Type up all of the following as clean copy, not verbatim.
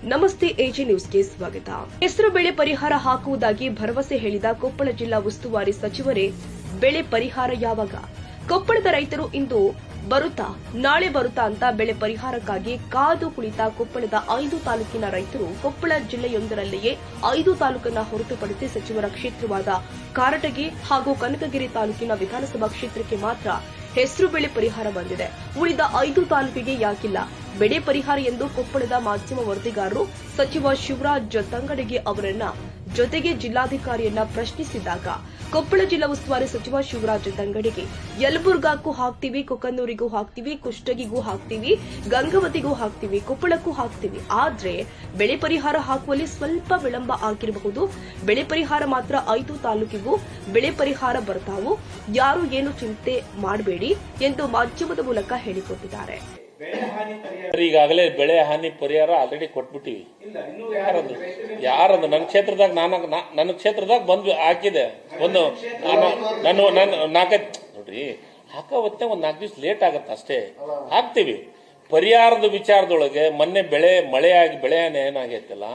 ನಮಸ್ತೆ ಎಜಿ ನ್ಯೂಸ್ಗೆ ಸ್ವಾಗತ. ಹೆಸರು ಬೆಳೆ ಪರಿಹಾರ ಹಾಕುವುದಾಗಿ ಭರವಸೆ ಹೇಳಿದ ಕೊಪ್ಪಳ ಜಿಲ್ಲಾ ಉಸ್ತುವಾರಿ ಸಚಿವರೇ ಬೆಳೆ ಪರಿಹಾರ ಯಾವಾಗ? ಕೊಪ್ಪಳದ ರೈತರು ಇಂದು ಬರುತ್ತಾ ನಾಳೆ ಬರುತ್ತಾ ಅಂತ ಬೆಳೆ ಪರಿಹಾರಕ್ಕಾಗಿ ಕಾದು ಕುಳಿತ ಕೊಪ್ಪಳದ 5 ತಾಲೂಕಿನ ರೈತರು ಕೊಪ್ಪಳ ಜಿಲ್ಲೆಯೊಂದರಲ್ಲಿಯೇ 5 ತಾಲೂಕನ್ನ ಹೊರತುಪಡಿಸಿ ಸಚಿವರ ಕ್ಷೇತ್ರವಾದ ಕಾರಟಗಿ ಹಾಗೂ ಕನಕಗಿರಿ ತಾಲೂಕಿನ ವಿಧಾನಸಭಾ ಕ್ಷೇತ್ರಕ್ಕೆ ಮಾತ್ರ ಹೆಸರು ಬೆಳೆ ಪರಿಹಾರ ಬಂದಿದೆ. ಉಳಿದ 5 ತಾಲೂಕಿಗೆ ಯಾಕಿಲ್ಲ ಬೆಳೆ ಪರಿಹಾರ ಎಂದು ಕೊಪ್ಪಳದ ಮಾಧ್ಯಮ ವರದಿಗಾರರು ಸಚಿವ ಶಿವರಾಜ್ ತಂಗಡಗಿ ಅವರನ್ನ ಜೊತೆಗೆ ಜಿಲ್ಲಾಧಿಕಾರಿಯನ್ನ ಪ್ರಶ್ನಿಸಿದಾಗ ಕೊಪ್ಪಳ ಜಿಲ್ಲಾ ಉಸ್ತುವಾರಿ ಸಚಿವ ಶಿವರಾಜ್ ತಂಗಡಗಿ ಯಲಬುರ್ಗಾಕ್ಕೂ ಹಾಕ್ತೀವಿ, ಕೊಕ್ಕನೂರಿಗೂ ಹಾಕ್ತೀವಿ, ಕುಷ್ಟಗಿಗೂ ಹಾಕ್ತೀವಿ, ಗಂಗಾವತಿಗೂ ಹಾಕ್ತೀವಿ, ಕೊಪ್ಪಳಕ್ಕೂ ಹಾಕ್ತೀವಿ. ಆದ್ರೆ ಬೆಳೆ ಪರಿಹಾರ ಹಾಕುವಲ್ಲಿ ಸ್ವಲ್ಪ ವಿಳಂಬ ಆಗಿರಬಹುದು. ಬೆಳೆ ಪರಿಹಾರ ಮಾತ್ರ 5 ತಾಲೂಕಿಗೂ ಬೆಳೆ ಪರಿಹಾರ ಬರ್ತಾವು, ಯಾರು ಏನು ಚಿಂತೆ ಮಾಡಬೇಡಿ ಎಂದು ಮಾಧ್ಯಮದ ಮೂಲಕ ಹೇಳಿಕೊಟ್ಟಿದ್ದಾರೆ. ಈಗಾಗಲೇ ಬೆಳೆ ಹಾನಿ ಪರಿಹಾರ ಆಲ್ರೆಡಿ ಕೊಟ್ಬಿಟ್ಟಿವಿ. ಯಾರದು ನನ್ನ ಕ್ಷೇತ್ರದಾಗ ನನ್ನ ಕ್ಷೇತ್ರದಾಗ ಬಂದು ಹಾಕಿದೆ. ಒಂದು ನಾಲ್ಕೈದು ನೋಡ್ರಿ ಹಾಕೋವತ್ತೆ ಒಂದು 4 ದಿವಸ ಲೇಟ್ ಆಗತ್ತೆ ಅಷ್ಟೇ, ಹಾಕ್ತಿವಿ. ಪರಿಹಾರದ ವಿಚಾರದೊಳಗೆ ಮೊನ್ನೆ ಮಳೆಯಾಗಿ ಬೆಳೆ ಹಾನಿ ಏನಾಗೈತಲ್ಲ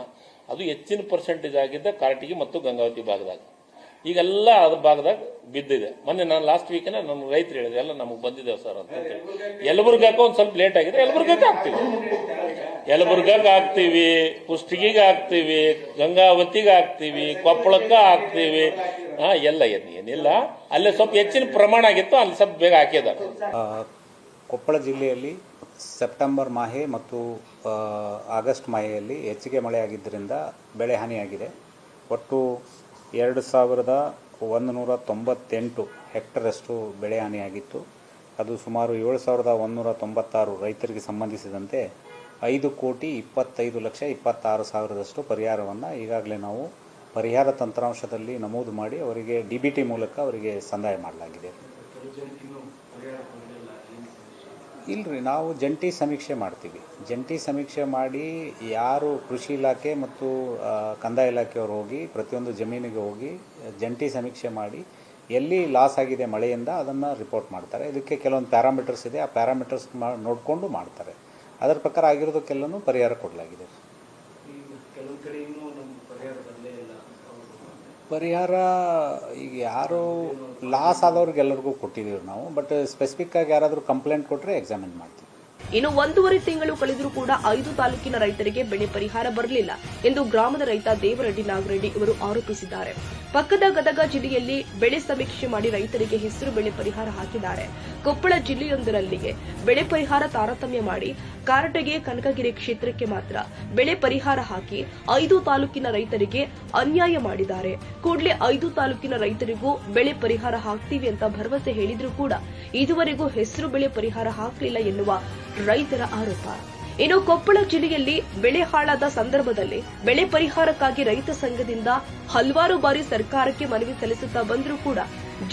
ಅದು ಹೆಚ್ಚಿನ ಪರ್ಸೆಂಟೇಜ್ ಆಗಿದ್ದ ಕಾರಟಗಿ ಮತ್ತು ಗಂಗಾವತಿ ಭಾಗದಾಗ. ಈಗೆಲ್ಲ ಅದ್ರ ಭಾಗದಾಗ ಬಿದ್ದಿದೆ. ಮೊನ್ನೆ ನಾನು ಲಾಸ್ಟ್ ವೀಕ್ನ ನಮ್ಮ ರೈತರು ಹೇಳಿದ್ರೆ ಎಲ್ಲ ನಮಗೆ ಬಂದಿದೆ ಸರ್ ಅಂತ ಹೇಳಿ. ಯಲಬುರ್ಗಾಕ ಒಂದು ಸ್ವಲ್ಪ ಲೇಟ್ ಆಗಿದೆ, ಯಲಬುರ್ಗಾಕ್ಕೆ ಹಾಕ್ತಿವಿ, ಯಲಬುರ್ಗಾಕ್ಕೆ ಹಾಕ್ತಿವಿ, ಕುಷ್ಟಗಿಗೆ ಹಾಕ್ತಿವಿ, ಗಂಗಾವತಿಗೆ ಹಾಕ್ತಿವಿ, ಕೊಪ್ಪಳಕ್ಕೆ ಹಾಕ್ತಿವಿ. ಎಲ್ಲ ಏನಿಲ್ಲ, ಅಲ್ಲೇ ಸ್ವಲ್ಪ ಹೆಚ್ಚಿನ ಪ್ರಮಾಣ ಆಗಿತ್ತು, ಅಲ್ಲಿ ಸ್ವಲ್ಪ ಬೇಗ ಹಾಕಿದ್ದಾರೆ. ಕೊಪ್ಪಳ ಜಿಲ್ಲೆಯಲ್ಲಿ ಸೆಪ್ಟೆಂಬರ್ ಮಾಹೆ ಮತ್ತು ಆಗಸ್ಟ್ ಮಾಹೆಯಲ್ಲಿ ಹೆಚ್ಚಿಗೆ ಮಳೆಯಾಗಿದ್ದರಿಂದ ಬೆಳೆ ಹಾನಿಯಾಗಿದೆ. ಒಟ್ಟು 2198 ಹೆಕ್ಟರಷ್ಟು ಬೆಳೆ ಹಾನಿಯಾಗಿತ್ತು. ಅದು ಸುಮಾರು 7196 ರೈತರಿಗೆ ಸಂಬಂಧಿಸಿದಂತೆ 5,25,26,000 ಪರಿಹಾರವನ್ನು ಈಗಾಗಲೇ ನಾವು ಪರಿಹಾರ ತಂತ್ರಾಂಶದಲ್ಲಿ ನಮೂದು ಮಾಡಿ ಅವರಿಗೆ DBT ಮೂಲಕ ಅವರಿಗೆ ಸಂದಾಯ ಮಾಡಲಾಗಿದೆ. ಇಲ್ಲರಿ, ನಾವು ಜಂಟಿ ಸಮೀಕ್ಷೆ ಮಾಡ್ತೀವಿ. ಜಂಟಿ ಸಮೀಕ್ಷೆ ಮಾಡಿ ಯಾರು ಕೃಷಿ ಇಲಾಖೆ ಮತ್ತು ಕಂದಾಯ ಇಲಾಖೆಯವರು ಹೋಗಿ ಪ್ರತಿಯೊಂದು ಜಮೀನಿಗೆ ಹೋಗಿ ಜಂಟಿ ಸಮೀಕ್ಷೆ ಮಾಡಿ ಎಲ್ಲಿ ಲಾಸ್ ಆಗಿದೆ ಮಳೆಯಿಂದ ಅದನ್ನು ರಿಪೋರ್ಟ್ ಮಾಡ್ತಾರೆ. ಇದಕ್ಕೆ ಕೆಲವೊಂದು ಪ್ಯಾರಾಮೀಟರ್ಸ್ ಇದೆ, ಆ ಪ್ಯಾರಾಮೀಟರ್ಸ್ ನೋಡಿಕೊಂಡು ಮಾಡ್ತಾರೆ. ಅದರ ಪ್ರಕಾರ ಆಗಿರೋದಕ್ಕೆಲ್ಲನೂ ಪರಿಹಾರ ಕೊಡಲಾಗಿದೆ. ಪರಿಹಾರ ಈಗ ಯಾರು ಲಾಸ್ ಆದವ್ರಿಗೆಲ್ಲರಿಗೂ ಕೊಟ್ಟಿದ್ದೀವಿ ನಾವು, ಬಟ್ ಸ್ಪೆಸಿಫಿಕ್ ಆಗಿ ಯಾರಾದರೂ ಕಂಪ್ಲೇಂಟ್ ಕೊಟ್ಟರೆ ಎಕ್ಸಾಮಿನ್ ಮಾಡ್ತೀವಿ. ಇನ್ನು 1.5 ತಿಂಗಳು ಕಳೆದರೂ ಕೂಡ 5 ತಾಲೂಕಿನ ರೈತರಿಗೆ ಬೆಳೆ ಪರಿಹಾರ ಬರಲಿಲ್ಲ ಎಂದು ಗ್ರಾಮದ ರೈತ ದೇವರೆಡ್ಡಿ ನಾಗರೆಡ್ಡಿ ಇವರು ಆರೋಪಿಸಿದ್ದಾರೆ. ಪಕ್ಕದ ಗದಗ ಜಿಲ್ಲೆಯಲ್ಲಿ ಬೆಳೆ ಸಮೀಕ್ಷೆ ಮಾಡಿ ರೈತರಿಗೆ ಹೆಸರು ಬೆಳೆ ಪರಿಹಾರ ಹಾಕಿದ್ದಾರೆ. ಕೊಪ್ಪಳ ಜಿಲ್ಲೆಯೊಂದರಲ್ಲಿಗೆ ಬೆಳೆ ಪರಿಹಾರ ತಾರತಮ್ಯ ಮಾಡಿ ಕಾರಟಗಿ ಕನಕಗಿರಿ ಕ್ಷೇತ್ರಕ್ಕೆ ಮಾತ್ರ ಬೆಳೆ ಪರಿಹಾರ ಹಾಕಿ 5 ತಾಲೂಕಿನ ರೈತರಿಗೆ ಅನ್ಯಾಯ ಮಾಡಿದ್ದಾರೆ. ಕೂಡಲೇ 5 ತಾಲೂಕಿನ ರೈತರಿಗೂ ಬೆಳೆ ಪರಿಹಾರ ಹಾಕ್ತೀವಿ ಅಂತ ಭರವಸೆ ಹೇಳಿದ್ರೂ ಕೂಡ ಇದುವರೆಗೂ ಹೆಸರು ಬೆಳೆ ಪರಿಹಾರ ಹಾಕಲಿಲ್ಲ ಎನ್ನುವ ರೈತರ ಆರೋಪ. ಇನ್ನು ಕೊಪ್ಪಳ ಜಿಲ್ಲೆಯಲ್ಲಿ ಬೆಳೆ ಹಾಳಾದ ಸಂದರ್ಭದಲ್ಲಿ ಬೆಳೆ ಪರಿಹಾರಕ್ಕಾಗಿ ರೈತ ಸಂಘದಿಂದ ಹಲವಾರು ಬಾರಿ ಸರ್ಕಾರಕ್ಕೆ ಮನವಿ ಸಲ್ಲಿಸುತ್ತಾ ಬಂದರೂ ಕೂಡ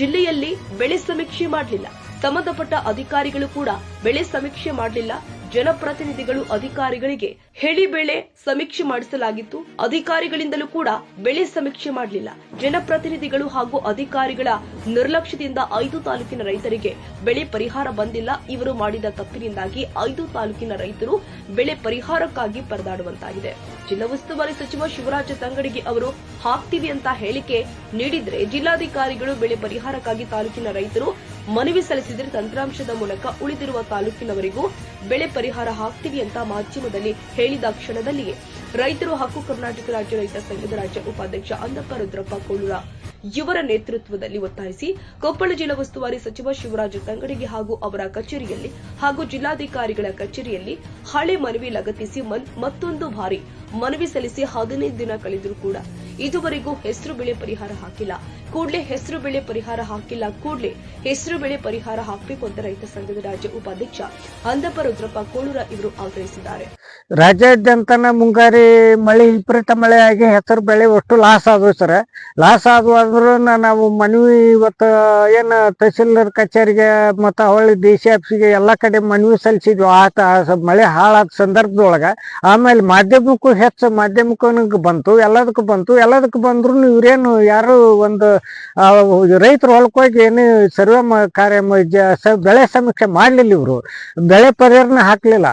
ಜಿಲ್ಲೆಯಲ್ಲಿ ಬೆಳೆ ಸಮೀಕ್ಷೆ ಮಾಡಲಿಲ್ಲ. ಸಂಬಂಧಪಟ್ಟ ಅಧಿಕಾರಿಗಳು ಕೂಡ ಬೆಳೆ ಸಮೀಕ್ಷೆ ಮಾಡಲಿಲ್ಲ. ಜನಪ್ರತಿನಿಧಿಗಳು ಅಧಿಕಾರಿಗಳಿಗೆ ಹೇಳಿ ಬೆಳೆ ಸಮೀಕ್ಷೆ ಮಾಡಿಸಲಾಗಿತ್ತು. ಅಧಿಕಾರಿಗಳಿಂದಲೂ ಕೂಡ ಬೆಳೆ ಸಮೀಕ್ಷೆ ಮಾಡಲಿಲ್ಲ. ಜನಪ್ರತಿನಿಧಿಗಳು ಹಾಗೂ ಅಧಿಕಾರಿಗಳ ನಿರ್ಲಕ್ಷ್ಯದಿಂದ 5 ತಾಲೂಕಿನ ರೈತರಿಗೆ ಬೆಳೆ ಪರಿಹಾರ ಬಂದಿಲ್ಲ. ಇವರು ಮಾಡಿದ ತಪ್ಪಿನಿಂದಾಗಿ 5 ತಾಲೂಕಿನ ರೈತರು ಬೆಳೆ ಪರಿಹಾರಕ್ಕಾಗಿ ಪರದಾಡುವಂತಾಗಿದೆ. ಜಿಲ್ಲಾ ಉಸ್ತುವಾರಿ ಸಚಿವ ಶಿವರಾಜ್ ತಂಗಡಗಿ ಅವರು ಹಾಕ್ತೀವಿ ಅಂತ ಹೇಳಿಕೆ ನೀಡಿದ್ರೆ ಜಿಲ್ಲಾಧಿಕಾರಿಗಳು ಬೆಳೆ ಪರಿಹಾರಕ್ಕಾಗಿ ತಾಲೂಕಿನ ರೈತರು ಮನವಿ ಸಲ್ಲಿಸಿದರೆ ತಂತ್ರಾಂಶದ ಮೂಲಕ ಉಳಿದಿರುವ ತಾಲೂಕಿನವರಿಗೂ ಬೆಳೆ ಪರಿಹಾರ ಹಾಕ್ತೀವಿ ಅಂತ ಮಾಧ್ಯಮದಲ್ಲಿ ಹೇಳಿದ ಕ್ಷಣದಲ್ಲಿಯೇ ರೈತರು ಹಕ್ಕು ಕರ್ನಾಟಕ ರಾಜ್ಯ ರೈತ ಸಂಘದ ರಾಜ್ಯ ಉಪಾಧ್ಯಕ್ಷ ಅಂದಪ್ಪ ರುದ್ರಪ್ಪ ಕೋಳೂರ ಇವರ ನೇತೃತ್ವದಲ್ಲಿ ಒತ್ತಾಯಿಸಿ ಕೊಪ್ಪಳ ಜಿಲ್ಲಾ ಉಸ್ತುವಾರಿ ಸಚಿವ ಶಿವರಾಜ್ ತಂಗಡಗಿ ಹಾಗೂ ಅವರ ಕಚೇರಿಯಲ್ಲಿ ಹಾಗೂ ಜಿಲ್ಲಾಧಿಕಾರಿಗಳ ಕಚೇರಿಯಲ್ಲಿ ಹಳೆ ಮನವಿ ಲಗತ್ತಿಸಿ ಮತ್ತೊಂದು ಬಾರಿ ಮನವಿ ಸಲ್ಲಿಸಿ 15 ದಿನ ಕಳೆದರೂ ಕೂಡ ಇದುವರೆಗೂ ಹೆಸರು ಬೆಳೆ ಪರಿಹಾರ ಹಾಕಿಲ್ಲ. ಕೂಡಲೇ ಹೆಸರು ಬೆಳೆ ಪರಿಹಾರ ಹಾಕಿಲ್ಲ, ಕೂಡಲೇ ಹೆಸರು ಬೆಳೆ ಪರಿಹಾರ ಹಾಕಬೇಕು ಅಂತ ರೈತ ಸಂಘದ ರಾಜ್ಯ ಉಪಾಧ್ಯಕ್ಷ ಅಂದಪ್ಪ ರುದ್ರಪ್ಪ ಕೋಳೂರ ಇವರು ಆಗ್ರಹಿಸಿದ್ದಾರೆ. ರಾಜ್ಯಾದ್ಯಂತ ಮುಂಗಾರಿ ಮಳೆ ವಿಪರೀತ ಮಳೆಯಾಗಿ ಹೆಸರು ಬೆಳೆ ಅಷ್ಟು ಲಾಸ್ ಆದ್ವು ಸರ್. ಲಾಸ್ ಆದ್ವು ಅಂದ್ರೂ ನಾವು ಮನವಿ ಇವತ್ತು ಏನು ತಹಸೀಲ್ದಾರ್ ಕಚೇರಿಗೆ ಮತ್ತು ಹೊಳ್ಳಿ DC ಆಫೀಸ್ಗೆ ಎಲ್ಲ ಕಡೆ ಮನವಿ ಸಲ್ಲಿಸಿದ್ವಿ. ಮಳೆ ಹಾಳಾದ ಸಂದರ್ಭದೊಳಗೆ ಆಮೇಲೆ ಮಾಧ್ಯಮಕ್ಕೂ ಹೆಚ್ಚು ಮಾಧ್ಯಮಕ್ಕೂ ಬಂತು, ಎಲ್ಲದಕ್ಕೂ ಬಂತು. ಎಲ್ಲದಕ್ಕೆ ಬಂದ್ರು ಇವ್ರೇನು ಯಾರು ಒಂದು ರೈತರ ಹೊಲಕ್ಕೆ ಹೋಗಿ ಏನು ಸರ್ವೆ ಬೆಳೆ ಸಮೀಕ್ಷೆ ಮಾಡ್ಲಿಲ್ಲ. ಇವರು ಬೆಳೆ ಪರಿಹಾರನ ಹಾಕ್ಲಿಲ್ಲ.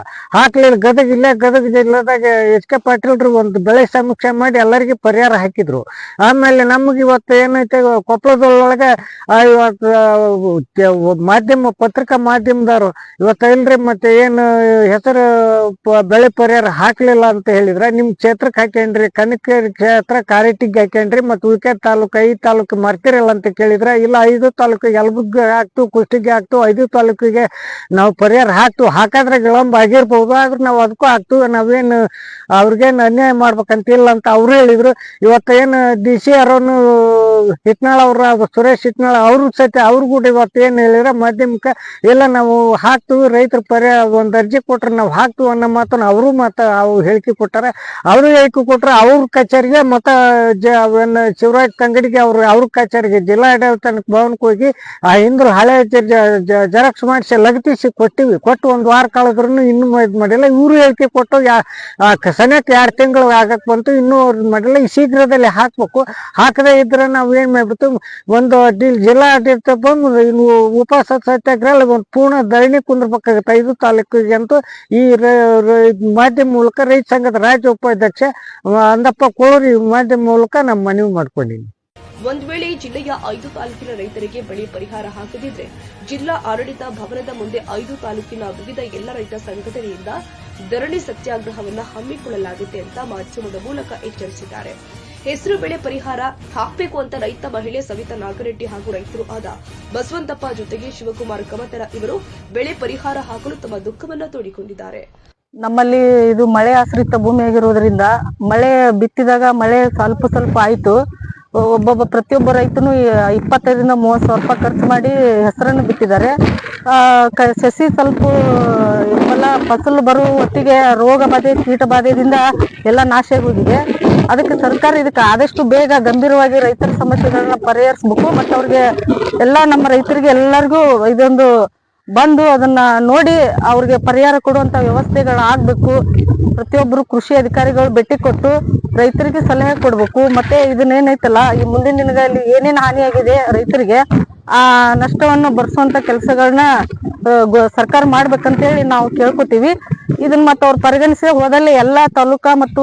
ಗದಗ ಜಿಲ್ಲೆದಾಗ ಎಚ್ ಕೆ ಪಾಟೀಲ್ರು ಒಂದು ಬೆಳೆ ಸಮೀಕ್ಷೆ ಮಾಡಿ ಎಲ್ಲರಿಗೆ ಪರಿಹಾರ ಹಾಕಿದ್ರು. ಆಮೇಲೆ ನಮ್ಗೆ ಇವತ್ತು ಏನೈತೆ ಕೊಪ್ಪಳದೊಳಗೆ ಇವತ್ತು ಪತ್ರಿಕಾ ಮಾಧ್ಯಮದವರು ಇವತ್ತು ಇಲ್ರಿ ಮತ್ತೆ ಏನು ಹೆಸರು ಬೆಳೆ ಪರಿಹಾರ ಹಾಕ್ಲಿಲ್ಲ ಅಂತ ಹೇಳಿದ್ರೆ ನಿಮ್ ಕ್ಷೇತ್ರಕ್ಕೆ ಹಾಕ್ಯಂಡ್ರಿ, ಕನಕಗಿರಿ ಕ್ಷೇತ್ರ ಕಾರಟಗಿಗೆ ಹಾಕ್ಯಂಡ್ರಿ, ಮತ್ತು ಉಳ್ಕೆರೆ ತಾಲೂಕು 5 ತಾಲೂಕು ಮರ್ತಿರಲ್ಲ ಅಂತ ಕೇಳಿದ್ರೆ ಇಲ್ಲ 5 ತಾಲೂಕಿಗೆ ಯಲಬುರ್ಗಿ ಹಾಕ್ತು, ಕುಷ್ಟಗಿ ಹಾಕ್ತು, 5 ತಾಲೂಕಿಗೆ ನಾವು ಪರಿಹಾರ ಹಾಕಾದ್ರೆ ವಿಳಂಬ ಆಗಿರ್ಬೋದು, ಆದ್ರೆ ನಾವು ಅದಕ್ಕೂ ಹಾಕ್ತು, ನಾವೇನು ಅವ್ರಿಗೇನು ಅನ್ಯಾಯ ಮಾಡ್ಬೇಕಂತಿಲ್ಲ ಅಂತ ಅವ್ರು ಹೇಳಿದ್ರು. ಇವತ್ತೇನು DC ಅವರನ್ನು ಹಿಟ್ನಾಳ್ ಅವ್ರ ಸುರೇಶ್ ಹಿಟ್ನಾಳ್ ಅವರು ಸಹಿತ ಅವ್ರು ಕೂಡ ಇವತ್ತು ಏನ್ ಹೇಳಿದ್ರೆ ಮಾಧ್ಯಮಕ್ಕೆ ಇಲ್ಲ ನಾವು ಹಾಕ್ತೀವಿ, ರೈತರ ಪರಿಹಾರ ಒಂದು ಅರ್ಜಿ ಕೊಟ್ರೆ ನಾವು ಹಾಕ್ತೀವಿ ಅನ್ನೋ ಮಾತನ್ನ ಅವರು ಅವ್ರು ಹೇಳಿಕೆ ಕೊಟ್ಟಾರೆ. ಅವರು ಹೇಳಿಕೆ ಕೊಟ್ರೆ ಅವ್ರ ಕಚೇರಿಗೆ ಮತ್ತ ಶಿವರಾಜ್ ತಂಗಡಿಗೆ ಅವ್ರ ಕಚೇರಿಗೆ ಜಿಲ್ಲಾಡಳಿತ ಭವನಕ್ಕೆ ಹೋಗಿ ಆ ಹಿಂದ್ರು ಹಳೆ ಜೆರಾಕ್ಸ್ ಮಾಡಿಸಿ ಲಗತ್ತಿಸಿ ಕೊಟ್ಟು ಒಂದು ವಾರ ಕಳೆದ್ರು ಇನ್ನೂ ಇದು ಮಾಡಿಲ್ಲ. ಇವ್ರು ಹೇಳಿಕೆ ಕೊಟ್ಟು ಸನಿಯಕ್ಕೆ 2 ತಿಂಗಳು ಆಗಕ್ ಬಂತು, ಇನ್ನೂ ಮಾಡಿಲ್ಲ. ಈ ಶೀಘ್ರದಲ್ಲಿ ಹಾಕ್ಬೇಕು. ಹಾಕದೇ ಇದ್ರೆ ನಾವು ಏನ್ ಮಾಡ್ಬಿಟ್ಟು ಒಂದು ಜಿಲ್ಲಾಡಳಿತ ಬಂದು ಇನ್ನು ಉಪವಾಸ ಸತ್ಯಾಗ್ರಹ ಒಂದು ಪೂರ್ಣ ಧರಣಿ ಕುಂದ್ರಬೇಕಾಗುತ್ತೆ 5 ತಾಲೂಕಿಗೆ ಅಂತೂ ಈ ಮಾಧ್ಯಮ ಮೂಲಕ ರೈತ ಸಂಘದ ರಾಜ್ಯ ಉಪಾಧ್ಯಕ್ಷ ಅಂದಪ್ಪ ಕೋಳೂರಿ ಮಾಧ್ಯಮ ಮೂಲಕ ನಮ್ಮ ಮನವಿ ಮಾಡ್ಕೊಂಡಿನಿ. ಒಂದ್ ವೇಳೆ ಜಿಲ್ಲೆಯ 5 ತಾಲೂಕಿನ ರೈತರಿಗೆ ಬೆಳೆ ಪರಿಹಾರ ಹಾಕದಿದ್ರೆ ಜಿಲ್ಲಾ ಆಡಳಿತ ಭವನದ ಮುಂದೆ 5 ತಾಲೂಕಿನ ವಿವಿಧ ಎಲ್ಲ ರೈತ ಸಂಘಟನೆಯಿಂದ ಧರಣಿ ಸತ್ಯಾಗ್ರಹವನ್ನು ಹಮ್ಮಿಕೊಳ್ಳಲಾಗಿದೆ ಅಂತ ಮಾಧ್ಯಮದ ಮೂಲಕ ಎಚ್ಚರಿಸಿದ್ದಾರೆ. ಹೆಸರು ಬೆಳೆ ಪರಿಹಾರ ಹಾಕಬೇಕು ಅಂತ ರೈತ ಮಹಿಳೆ ಸವಿತಾ ನಾಗರೆಡ್ಡಿ ಹಾಗೂ ರೈತರು ಆದ ಬಸವಂತಪ್ಪ ಜೊತೆಗೆ ಶಿವಕುಮಾರ್ ಕಮತರ ಇವರು ಬೆಳೆ ಪರಿಹಾರ ಹಾಕಲು ತಮ್ಮ ದುಃಖವನ್ನ ತೋಡಿಕೊಂಡಿದ್ದಾರೆ. ನಮ್ಮಲ್ಲಿ ಇದು ಮಳೆ ಆಶ್ರಿತ ಭೂಮಿ ಆಗಿರುವುದರಿಂದ ಮಳೆ ಬಿತ್ತಿದಾಗ ಮಳೆ ಸ್ವಲ್ಪ ಆಯ್ತು. ಪ್ರತಿಯೊಬ್ಬ ರೈತನು 25ರಿಂದ 30 ಸಾವಿರ ರೂಪಾಯಿ ಖರ್ಚು ಮಾಡಿ ಹೆಸರನ್ನು ಬಿತ್ತಿದ್ದಾರೆ. ಸಸಿ ಸ್ವಲ್ಪ ಎಲ್ಲ ಫಸಲು ಬರುವ ಹೊತ್ತಿಗೆ ರೋಗ ಬಾಧೆ ಕೀಟ ಬಾಧೆಯಿಂದ ಎಲ್ಲ ನಾಶ ಆಗೋಗಿದೆ. ಅದಕ್ಕೆ ಸರ್ಕಾರ ಇದಕ್ಕೆ ಆದಷ್ಟು ಬೇಗ ಗಂಭೀರವಾಗಿ ರೈತರ ಸಮಸ್ಯೆಗಳನ್ನ ಪರಿಹರಿಸಬೇಕು. ಮತ್ತು ಅವ್ರಿಗೆ ಎಲ್ಲ ನಮ್ಮ ರೈತರಿಗೆ ಎಲ್ಲರಿಗೂ ಇದೊಂದು ಬಂದು ಅದನ್ನ ನೋಡಿ ಅವ್ರಿಗೆ ಪರಿಹಾರ ಕೊಡುವಂತ ವ್ಯವಸ್ಥೆಗಳು ಆಗ್ಬೇಕು. ಪ್ರತಿಯೊಬ್ಬರು ಕೃಷಿ ಅಧಿಕಾರಿಗಳು ಭೇಟಿ ಕೊಟ್ಟು ರೈತರಿಗೆ ಸಲಹೆ ಕೊಡ್ಬೇಕು. ಮತ್ತೆ ಇದನ್ನೇನೈತಲ್ಲ ಈ ಮುಂದಿನ ದಿನಗಳಲ್ಲಿ ಏನೇನು ಹಾನಿಯಾಗಿದೆ ರೈತರಿಗೆ ಆ ನಷ್ಟವನ್ನು ಭರಿಸುವಂತ ಕೆಲಸಗಳನ್ನ ಸರ್ಕಾರ ಮಾಡ್ಬೇಕಂತೇಳಿ ನಾವು ಕೇಳ್ಕೊತೀವಿ. ಇದನ್ನ ಮತ್ತೆ ಅವ್ರು ಪರಿಗಣಿಸಿ ಹೋದಲ್ಲಿ ಎಲ್ಲಾ ತಾಲೂಕಾ ಮತ್ತು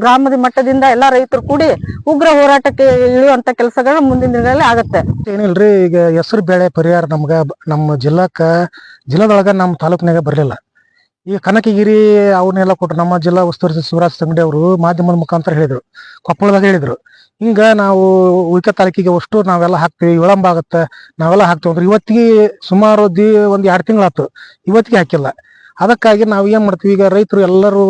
ಗ್ರಾಮದ ಮಟ್ಟದಿಂದ ಎಲ್ಲಾ ರೈತರು ಕೂಡಿ ಉಗ್ರ ಹೋರಾಟಕ್ಕೆ ಇಳಿಯುವಂತ ಕೆಲಸಗಳು ಮುಂದಿನ ದಿನಗಳಲ್ಲಿ ಆಗತ್ತೆ. ಏನಿಲ್ರಿ, ಈಗ ಹೆಸರು ಬೆಳೆ ಪರಿಹಾರ ನಮ್ಮ ಜಿಲ್ಲಾದೊಳಗ ನಮ್ಮ ತಾಲೂಕಿನಾಗ ಬರ್ಲಿಲ್ಲ. ಈಗ ಕನಕಗಿರಿ ಅವನ್ನೆಲ್ಲ ಕೊಟ್ಟರು. ನಮ್ಮ ಜಿಲ್ಲಾ ಉಸ್ತುವಾರಿ ಶಿವರಾಜ್ ತಂಗಡಿ ಅವರು ಮಾಧ್ಯಮದ ಮುಖಾಂತರ ಹೇಳಿದ್ರು, ಕೊಪ್ಪಳದಾಗ ಹೇಳಿದ್ರು ಹಿಂಗ ನಾವು ಉಳಿಕೆ ತಾಲೂಕಿಗೆ ಅಷ್ಟು ನಾವೆಲ್ಲ ಹಾಕ್ತಿವಿ, ವಿಳಂಬ ಆಗತ್ತೆ, ನಾವೆಲ್ಲ ಹಾಕ್ತಿವಿ ಅಂದ್ರೆ ಇವತ್ತಿಗೆ ಸುಮಾರು ಒಂದ್ 2 ತಿಂಗಳಾಯ್ತು, ಇವತ್ತಿಗೆ ಹಾಕಿಲ್ಲ. ಅದಕ್ಕಾಗಿ ನಾವು ಏನ್ ಮಾಡ್ತೀವಿ, ಈಗ ರೈತರು ಎಲ್ಲರೂ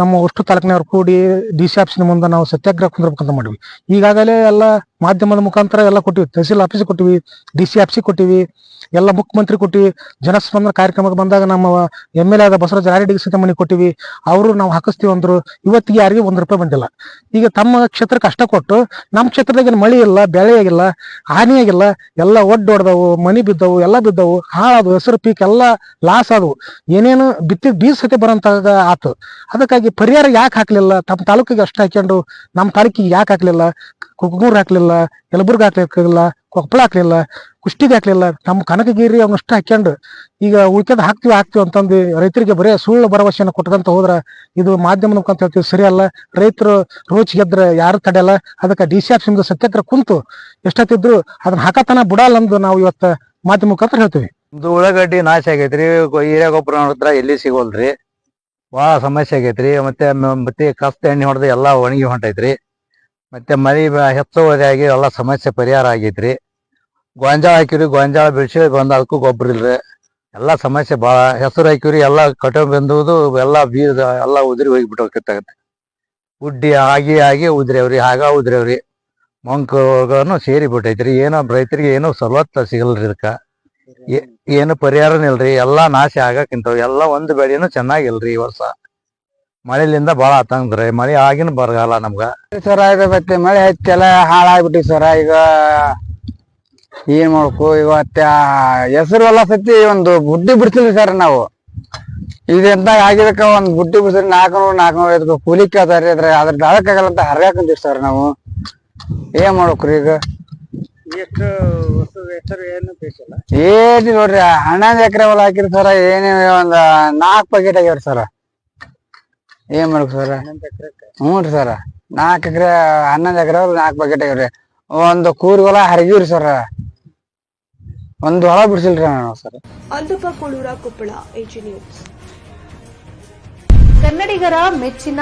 ನಮ್ಮ ಅಷ್ಟು ತಾಲೂಕಿನವ್ರು ಕೂಡಿ DC ಆಫೀಸಿನ ಮುಂದೆ ನಾವು ಸತ್ಯಾಗ್ರಹ ಕುಂದ್ರಬೇಕಂತ ಮಾಡಿವಿ. ಈಗಾಗಲೇ ಎಲ್ಲ ಮಾಧ್ಯಮದ ಮುಖಾಂತರ ಎಲ್ಲ ಕೊಟ್ಟಿವಿ, ತಹಸೀಲ್ ಆಫೀಸಿಗೆ ಕೊಟ್ಟಿವಿ, DC ಆಫೀಸಿಗೆ ಕೊಟ್ಟಿವಿ, ಎಲ್ಲ ಮುಖ್ಯಮಂತ್ರಿ ಕೊಟ್ಟಿವಿ. ಜನಸ್ಪಂದನ ಕಾರ್ಯಕ್ರಮಕ್ಕೆ ಬಂದಾಗ ನಮ್ಮ MLA ಆದ ಬಸವರಾಜ ರಾಯರೆಡ್ಡಿಗೆ ಸಹಿತ ಮನೆ ಕೊಟ್ಟಿವಿ. ಅವರು ನಾವು ಹಾಕಿಸ್ತೀವಿ ಅಂದ್ರು. ಇವತ್ತಿಗೆ ಯಾರಿಗೆ ₹1 ಬಂದಿಲ್ಲ. ಈಗ ತಮ್ಮ ಕ್ಷೇತ್ರಕ್ಕೆ ಅಷ್ಟ ಕೊಟ್ಟು ನಮ್ಮ ಕ್ಷೇತ್ರದಾಗ ಮಳೆ ಇಲ್ಲ, ಬೆಳೆ ಆಗಿಲ್ಲ, ಹಾನಿಯಾಗಿಲ್ಲ, ಎಲ್ಲ ಹೊಡೆದವು, ಮನಿ ಬಿದ್ದವು, ಎಲ್ಲ ಬಿದ್ದವು, ಹಾಳಾದವು, ಹೆಸರು ಪೀಕ್ ಎಲ್ಲ ಲಾಸ್ ಆದವು, ಏನೇನು ಬಿತ್ತಿದ ಬೀಜ ಸಹಿತ ಬರೋಂತ ಆತು. ಅದಕ್ಕಾಗಿ ಪರಿಹಾರ ಯಾಕೆ ಹಾಕ್ಲಿಲ್ಲ? ತಮ್ಮ ತಾಲೂಕಿಗೆ ಅಷ್ಟು ಹಾಕೊಂಡು ನಮ್ಮ ತಾಲೂಕಿಗೆ ಯಾಕೆ ಹಾಕ್ಲಿಲ್ಲ? ಕುಕನೂರ್ ಹಾಕ್ಲಿಲ್ಲ, ಯಲಬುರ್ಗಿ ಹಾಕ್ಲಿಲ್ಲ, ಕೊಪ್ಪಳ ಹಾಕ್ಲಿಲ್ಲ, ಕುಷ್ಟಗಿ ಹಾಕ್ಲಿಲ್ಲ, ನಮ್ಮ ಕನಕಗಿರಿ ಅವನಷ್ಟು ಹಾಕ್ಯಂಡು ಈಗ ಉಳ್ಕೆದ ಹಾಕ್ತಿವಿ ಅಂತಂದು ರೈತರಿಗೆ ಬರೀ ಸುಳ್ಳು ಭರವಸೆಯನ್ನು ಕೊಟ್ಟದಂತ ಹೋದ್ರ ಇದು ಮಾಧ್ಯಮದ ಮುಖಾಂತರ ಹೇಳ್ತೀವಿ ಸರಿಯಲ್ಲ. ರೈತರು ರೋಚ್ ಗೆದ್ರೆ ಯಾರು ತಡೆಯಲ್ಲ. ಅದಕ್ಕೆ DC ಆಫೀಸಿಂದ ಸತ್ಯಾಗ್ರಹ ಕುಂತು ಎಷ್ಟೊತ್ತಿದ್ರು ಅದನ್ನ ಹಾಕತನ ಬಿಡಲ್ಲ ಅಂದು ನಾವು ಇವತ್ತ ಮಾಧ್ಯಮ ಮುಖಾಂತರ ಹೇಳ್ತೀವಿ. ಇದು ಉಳ್ಳಾಗಡ್ಡಿ ನಾಶ ಆಗೈತ್ರಿ, ಹಿರಿಯ ಗೊಬ್ಬರ ನೋಡಿದ್ರ ಎಲ್ಲಿ ಸಿಗೋಲ್ರಿ, ಭಾಳ ಸಮಸ್ಯೆ ಆಗೈತ್ರಿ. ಮತ್ತೆ ಕಸ್ತ ಎಣ್ಣೆ ಹೊಡೆದು ಎಲ್ಲಾ ಒಣಗಿ ಹೊಂಟೈತ್ರಿ. ಮತ್ತೆ ಮಳಿ ಹೆಚ್ಚುವರಿಯಾಗಿ ಎಲ್ಲ ಸಮಸ್ಯೆ ಪರಿಹಾರ ಆಗೈತ್ರಿ. ಗೋಂಜಾಳ ಹಾಕಿವ್ರಿ, ಗೋಂಜಾಳ ಬೆಳೆಸಿ ಬಂದ ಅದಕ್ಕೂ ಗೊಬ್ಬರ ಇಲ್ರಿ, ಎಲ್ಲಾ ಸಮಸ್ಯೆ ಭಾಳ. ಹೆಸರು ಹಾಕಿವ್ರಿ, ಎಲ್ಲಾ ಕಟಾವ್ ಬಂದುವುದು ಎಲ್ಲಾ ಬೀಜ ಎಲ್ಲಾ ಉದ್ರಿ ಹೋಗಿಬಿಟ್ಟೋಗತ್ತೆ. ಉಡ್ಡಿ ಆಗಿ ಉದ್ರೇವ್ರಿ, ಉದ್ರೇವ್ರಿ, ಮಂಕಗಳನ್ನು ಸೇರಿ ಬಿಟ್ಟೈತ್ರಿ. ಏನೋ ರೈತರಿಗೆ ಏನೋ ಸವಲತ್ತು ಸಿಗಲ್ರಿ, ಇದಕ್ಕ ಏನು ಪರಿಹಾರನ ಇಲ್ರಿ. ಎಲ್ಲಾ ನಾಶ ಆಗಕ್ಕಿಂತವ್ ಎಲ್ಲಾ ಒಂದು ಬೆಳೆನೂ ಚೆನ್ನಾಗಿಲ್ರಿ. ಈ ವರ್ಷ ಮಳೆಲಿಂದ ಬಾಳ ಆತಂದ್ರಿ, ಮಳೆ ಆಗಿನ ಬರಗಾಲ ನಮ್ಗ ಸರ. ಮತ್ತೆ ಮಳೆ ಹೆಚ್ಚೆಲ್ಲ ಹಾಳಾಗ್ಬಿಟ್ಟಿ ಸರ. ಈಗ ಏನ್ ಮಾಡ್ಬೇಕು, ಇವತ್ತ ಹೆಸರು ಎಲ್ಲ ಸತಿ ಒಂದು ಬುಡ್ಡಿ ಬಿಡ್ತಿದ್ವಿ ಸರ್ ನಾವು. ಇದೆಂತ ಆಗಿದಕ್ಕ ಒಂದ್ ಬುಡ್ಡಿ ಬಿಡ್ಸಿದ್ರೆ 400-450 ಕೂಲಿ ಕೇಳ್ತಾರ್ರಿ. ಅದ್ರ ಅದಕ್ಕಾಗಲ್ಲ ಅಂತ ಹರ್ಯಾಕಂತೀವಿ ಸರ್ ನಾವು. ಏನ್ ಮಾಡ್ಬೇಕ್ರಿ ಈಗ ಎಷ್ಟು ಹೆಸರು ಏನು ಬೇಕಿಲ್ಲ. ಏನ್ ನೋಡ್ರಿ 11 ಎಕರೆ ಹೊಲ ಹಾಕಿರಿ ಸರ. ಏನೇ ಒಂದ್ 4 ಪ್ಯಾಕೆಟ್ ಆಗ್ಯಾವ್ರಿ ಸರ. ಏನ್ ಮಾಡ್ಬೇಕು ಸರ? ಹ್ಞೂ ರೀ ಸರ. 4 ಎಕರೆ 11 ಎಕರೆ 4 ಪ್ಯಾಕೆಟ್ ಆಗ್ಯಾವ್ರಿ. ಒಂದು ಕೂರಿ ಹೊಲ ಹರಿಗಿವ್ರಿ ಸರ. ಒಂದು ಹೊಲ ಬಿಡ್ಸಿಲ್ರಿ ನಾವು ಸರ್. Antappa Kolur, Koppal, AG news. ಕನ್ನಡಿಗರ ಮೆಚ್ಚಿನ